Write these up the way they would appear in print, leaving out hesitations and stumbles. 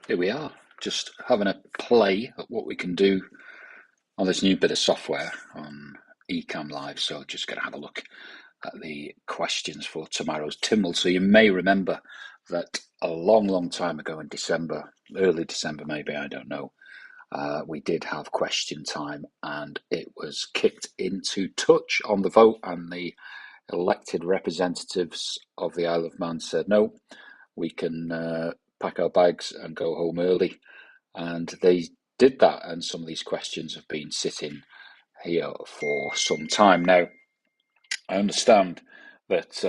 Here we are, just having a play at what we can do on this new bit of software on Ecamm Live. So just going to have a look at the questions for tomorrow's Tynwald. So you may remember that a long, long time ago in December, early December maybe, I don't know, we did have question time and it was kicked into touch on the vote, and the elected representatives of the Isle of Man said, no, we can pack our bags and go home early. And they did that, and some of these questions have been sitting here for some time now. I understand that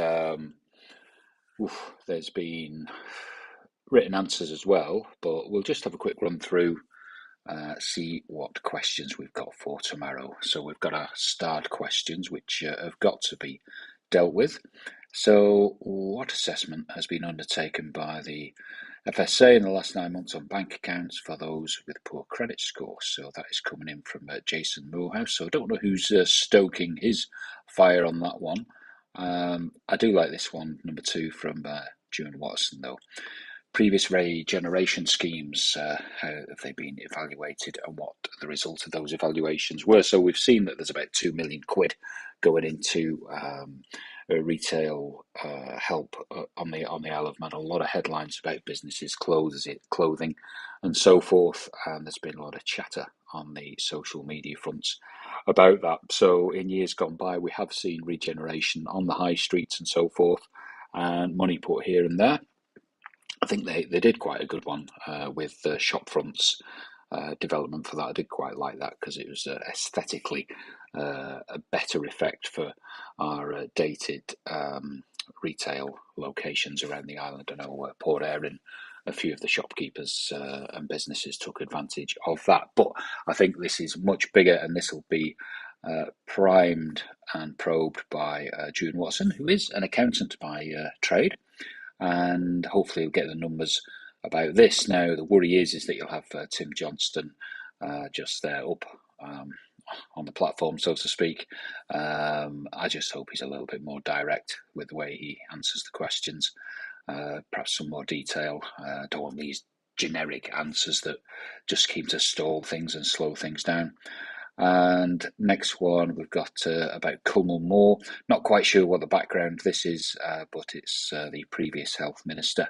there's been written answers as well, but we'll just have a quick run through, see what questions we've got for tomorrow. So we've got our starred questions, which have got to be dealt with. So, what assessment has been undertaken by the FSA in the last 9 months on bank accounts for those with poor credit scores? So that is coming in from Jason Moorhouse. So I don't know who's stoking his fire on that one. I do like this one, number 2 from June Watson, though. Previous regeneration schemes, how have they been evaluated and what the result of those evaluations were? So we've seen that there's about £2 million going into retail help on the Isle of Man. A lot of headlines about businesses, clothing, and so forth. And there's been a lot of chatter on the social media fronts about that. So in years gone by, we have seen regeneration on the high streets and so forth, and money put here and there. I think they did quite a good one with the shop fronts development for that. I did quite like that because it was aesthetically a better effect for our dated retail locations around the island. I know Port Erin, a few of the shopkeepers and businesses took advantage of that. But I think this is much bigger, and this will be primed and probed by June Watson, who is an accountant by trade, and hopefully we'll get the numbers about this. Now, the worry is that you'll have Tim Johnston just there up on the platform, so to speak. I just hope he's a little bit more direct with the way he answers the questions, perhaps some more detail. Don't want these generic answers that just keep to stall things and slow things down. And next one, we've got about Culmel Moor. Not quite sure what the background this is, but it's the previous health minister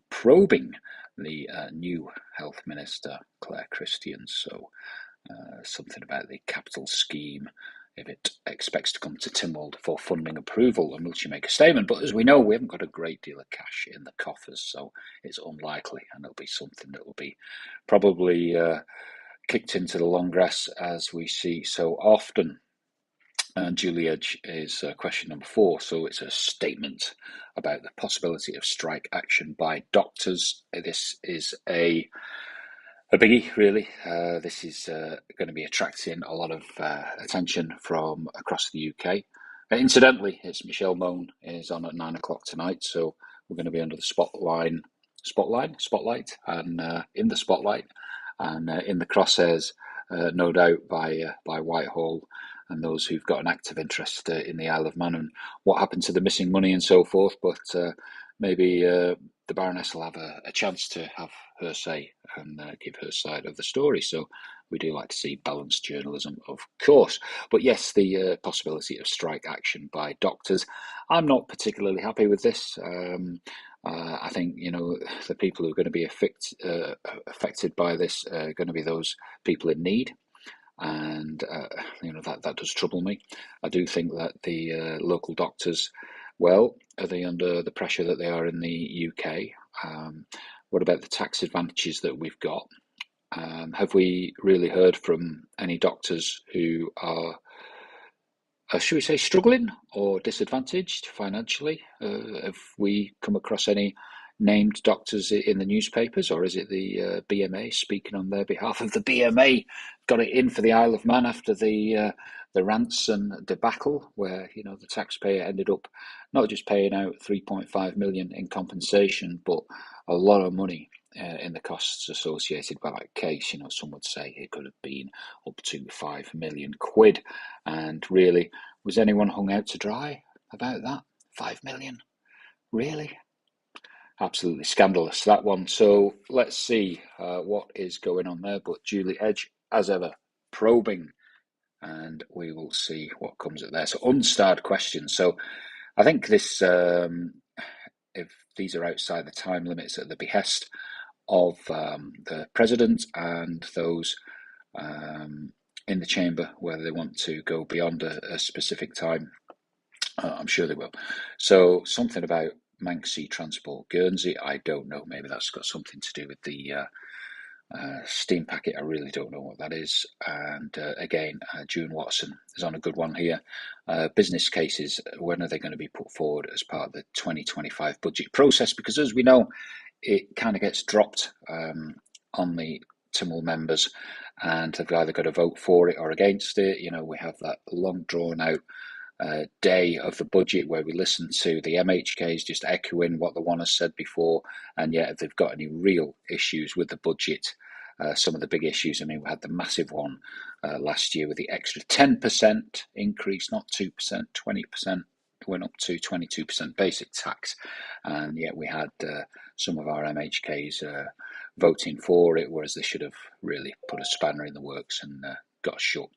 probing the new health minister, Claire Christian. So something about the capital scheme, if it expects to come to Tynwald for funding approval, and will she make a statement? But as we know, we haven't got a great deal of cash in the coffers, so it's unlikely, and it'll be something that will be probably kicked into the long grass, as we see so often. And Julie Edge is question number 4. So it's a statement about the possibility of strike action by doctors. This is a biggie, really. This is going to be attracting a lot of attention from across the UK. Incidentally, it's Michelle Mone is on at 9 o'clock tonight, so we're going to be under the spotlight, and in the spotlight, and in the crosshairs, no doubt, by Whitehall and those who've got an active interest in the Isle of Man and what happened to the missing money and so forth. But maybe the Baroness will have a chance to have her say and give her side of the story. So we do like to see balanced journalism, of course. But yes, the possibility of strike action by doctors. I'm not particularly happy with this. I think, the people who are going to be affected by this are going to be those people in need. And, that does trouble me. I do think that the local doctors, well, are they under the pressure that they are in the UK? What about the tax advantages that we've got? Have we really heard from any doctors who are, should we say, struggling or disadvantaged financially? Have we come across any named doctors in the newspapers, or is it the BMA speaking on their behalf? Of the BMA got it in for the Isle of Man after the ransom debacle, where the taxpayer ended up not just paying out 3.5 million in compensation, but a lot of money in the costs associated with that case. Some would say it could have been up to 5 million quid, and really, was anyone hung out to dry about that? 5 million, really? Absolutely scandalous, that one. So let's see what is going on there. But Julie Edge, as ever, probing, and we will see what comes at there. So unstarred questions. So I think this, if these are outside the time limits at the behest of the president and those in the chamber, whether they want to go beyond a specific time, I'm sure they will. So something about Manx Sea Transport Guernsey, I don't know. Maybe that's got something to do with the steam packet. I really don't know what that is. And again, June Watson is on a good one here. Business cases, when are they going to be put forward as part of the 2025 budget process? Because as we know, it kind of gets dropped on the Tynwald members, and they've either got to vote for it or against it. You know, we have that long drawn out day of the budget where we listen to the MHKs just echoing what the one has said before, and yet if they've got any real issues with the budget, some of the big issues. I mean, we had the massive one last year with the extra 10% increase, not 2%, 20%. Went up to 22% basic tax, and yet we had some of our MHKs voting for it, whereas they should have really put a spanner in the works and got short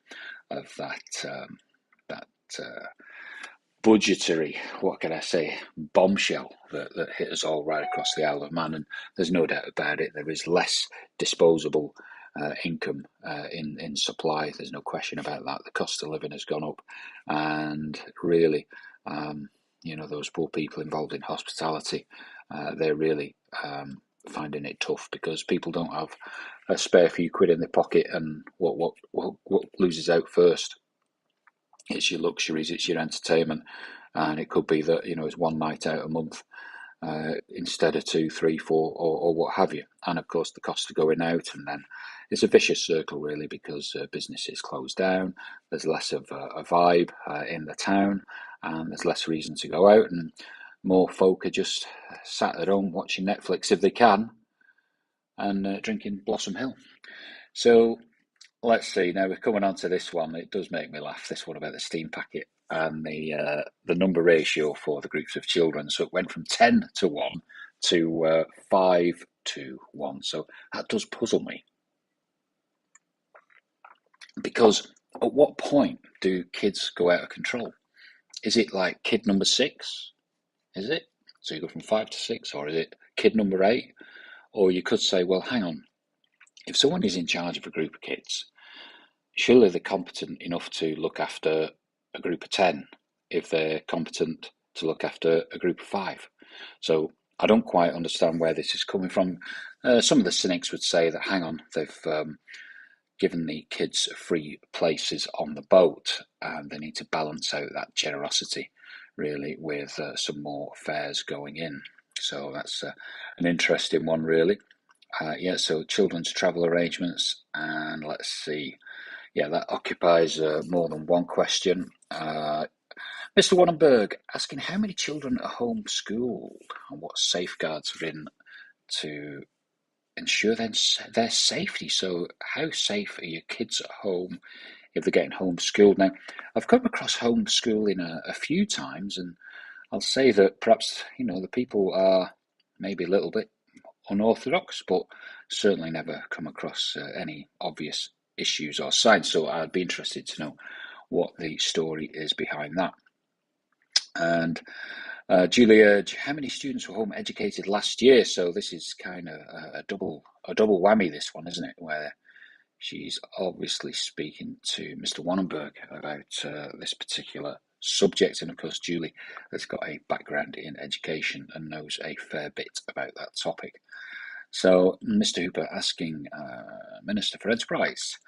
of that budgetary, what can I say, bombshell that hit us all right across the Isle of Man. And there's no doubt about it, there is less disposable income in supply. There's no question about that. The cost of living has gone up, and really, you know, those poor people involved in hospitality, they're really finding it tough because people don't have a spare few quid in their pocket, and what loses out first? It's your luxuries, it's your entertainment, and it could be that, you know, it's one night out a month instead of 2, 3, 4, or what have you. And of course, the cost of going out, and then it's a vicious circle really, because businesses close down. There's less of a vibe in the town, and there's less reason to go out, and more folk are just sat at home watching Netflix if they can, and drinking Blossom Hill. So let's see. Now we're coming on to this one. It does make me laugh. This one about the steam packet and the number ratio for the groups of children. So it went from 10-1 to 5-1. So that does puzzle me, because at what point do kids go out of control? Is it like kid number 6? Is it? So you go from 5 to 6, or is it kid number 8? Or you could say, well, hang on. If someone is in charge of a group of kids, surely they're competent enough to look after a group of 10 if they're competent to look after a group of 5. So I don't quite understand where this is coming from. Some of the cynics would say that, hang on, they've given the kids free places on the boat, and they need to balance out that generosity really with some more fares going in. So that's an interesting one really. Yeah, so children's travel arrangements, and let's see. Yeah, that occupies more than one question. Mr. Wannenberg asking how many children are homeschooled and what safeguards are in to ensure their safety. So, how safe are your kids at home if they're getting homeschooled? Now, I've come across homeschooling a few times, and I'll say that perhaps, you know, the people are maybe a little bit unorthodox, but certainly never come across any obvious issues or signs. So I'd be interested to know what the story is behind that. And Julia, how many students were home educated last year? So this is kind of a double whammy, this one, isn't it? Where she's obviously speaking to Mr. Wannenberg about this particular subject, and of course Julie has got a background in education and knows a fair bit about that topic. So Mr. Hooper asking Minister for Enterprise.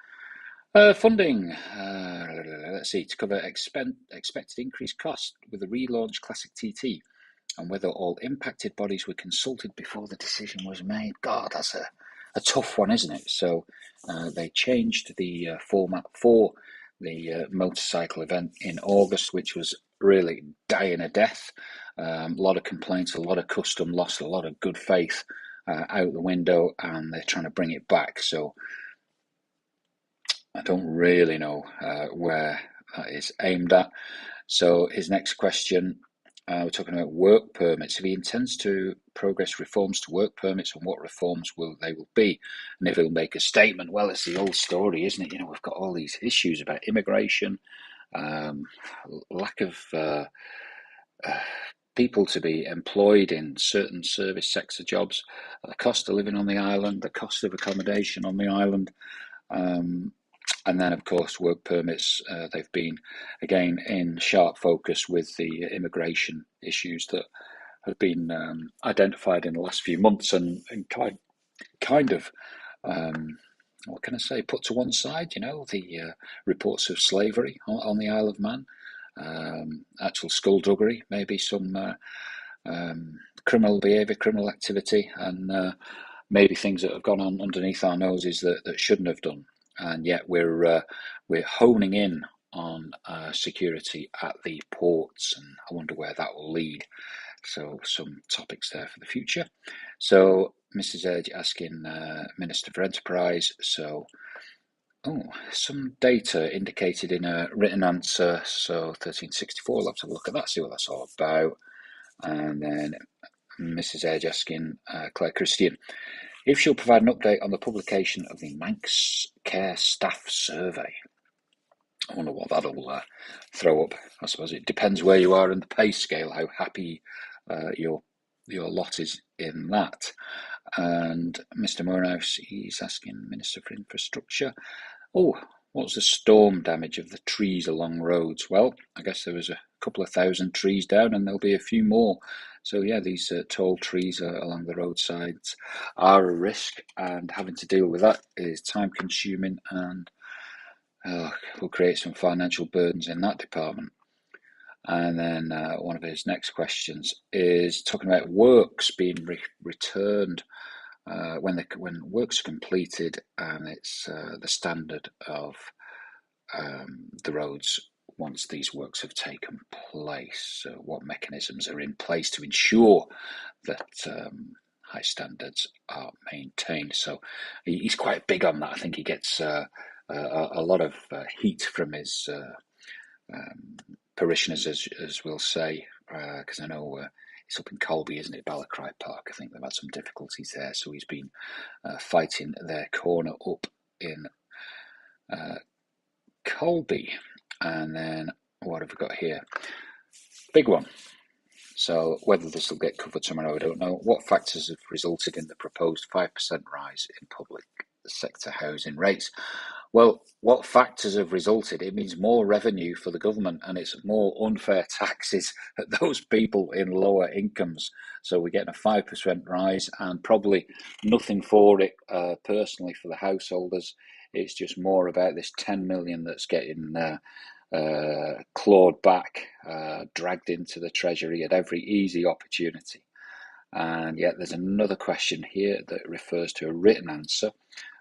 Funding, let's see, to cover expected increased cost with the relaunch Classic TT, and whether all impacted bodies were consulted before the decision was made. God, that's a tough one, isn't it? So they changed the format for the motorcycle event in August, which was really dying a death. A lot of complaints, a lot of custom lost, a lot of good faith out the window, and they're trying to bring it back. So I don't really know where that is aimed at. So his next question, We're talking about work permits. If he intends to progress reforms to work permits, and what reforms will be, and if he'll make a statement. Well, it's the old story, isn't it? We've got all these issues about immigration, lack of people to be employed in certain service sector jobs, the cost of living on the island, the cost of accommodation on the island. And then, of course, work permits. They've been, again, in sharp focus with the immigration issues that have been identified in the last few months and kind of, what can I say, put to one side. The reports of slavery on the Isle of Man, actual skullduggery, maybe some criminal behaviour, criminal activity, and maybe things that have gone on underneath our noses that shouldn't have done. And yet we're honing in on security at the ports, and I wonder where that will lead. So some topics there for the future. So Mrs. Edge asking Minister for Enterprise. So some data indicated in a written answer. So 1364. Let's have a look at that. See what that's all about. And then Mrs. Edge asking Claire Christian if she'll provide an update on the publication of the Manx Care Staff Survey. I wonder what that'll throw up. I suppose it depends where you are in the pay scale, how happy your lot is in that. And Mr. Morehouse, he's asking Minister for Infrastructure, what was the storm damage of the trees along roads? Well, I guess there was a couple of thousand trees down, and there'll be a few more. So yeah, these tall trees along the roadsides are a risk, and having to deal with that is time consuming and will create some financial burdens in that department. And then one of his next questions is talking about works being returned when works are completed, and it's the standard of the roads once these works have taken place. So what mechanisms are in place to ensure that high standards are maintained? So he's quite big on that. I think he gets a lot of heat from his parishioners, as we'll say, because I know it's up in Colby, isn't it? Balacry Park. I think they've had some difficulties there, so he's been fighting their corner up in Colby. And then what have we got here? Big one. So whether this will get covered tomorrow, I don't know. What factors have resulted in the proposed 5% rise in public sector housing rates? Well, what factors have resulted? It means more revenue for the government, and it's more unfair taxes at those people in lower incomes. So we're getting a 5% rise, and probably nothing for it personally for the householders. It's just more about this 10 million that's getting clawed back, dragged into the Treasury at every easy opportunity. And yet there's another question here that refers to a written answer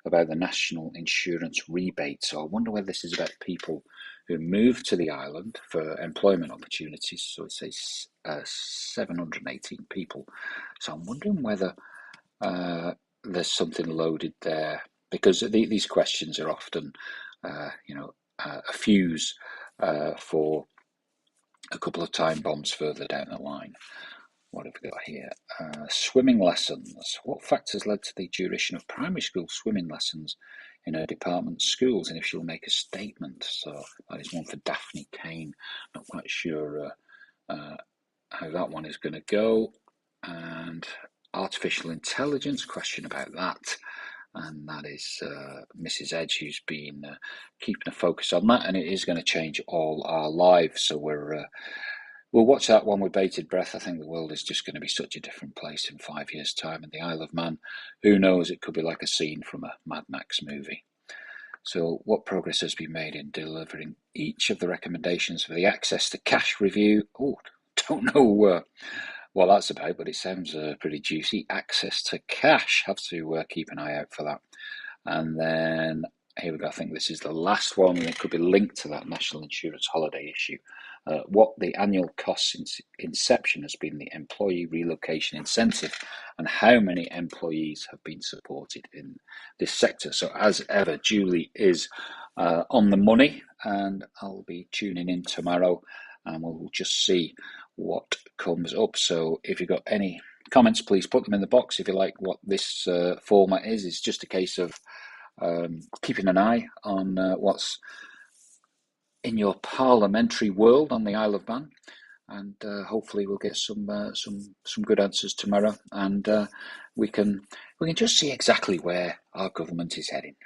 about the national insurance rebate. So I wonder whether this is about people who move to the island for employment opportunities. So it says 718 people. So I'm wondering whether there's something loaded there, because these questions are often, a fuse for a couple of time bombs further down the line. What have we got here? Swimming lessons. What factors led to the duration of primary school swimming lessons in her department schools, and if she'll make a statement? So that is one for Daphne Kane. Not quite sure how that one is going to go. And artificial intelligence, question about that. And that is Mrs. Edge, who's been keeping a focus on that, and it is going to change all our lives. So we'll watch that one with bated breath. I think the world is just going to be such a different place in 5 years' time. And the Isle of Man, who knows, it could be like a scene from a Mad Max movie. So what progress has been made in delivering each of the recommendations for the access to cash review? Don't know what that's about, but it sounds pretty juicy. Access to cash. Have to keep an eye out for that. And then here we go. I think this is the last one, and it could be linked to that national insurance holiday issue. What the annual cost since inception has been the employee relocation incentive, and how many employees have been supported in this sector. So as ever, Julie is on the money, and I'll be tuning in tomorrow and we'll just see what comes up. So if you've got any comments, please put them in the box. If you like what this format is, it's just a case of keeping an eye on what's in your parliamentary world on the Isle of Man, and hopefully we'll get some good answers tomorrow, and we can just see exactly where our government is heading.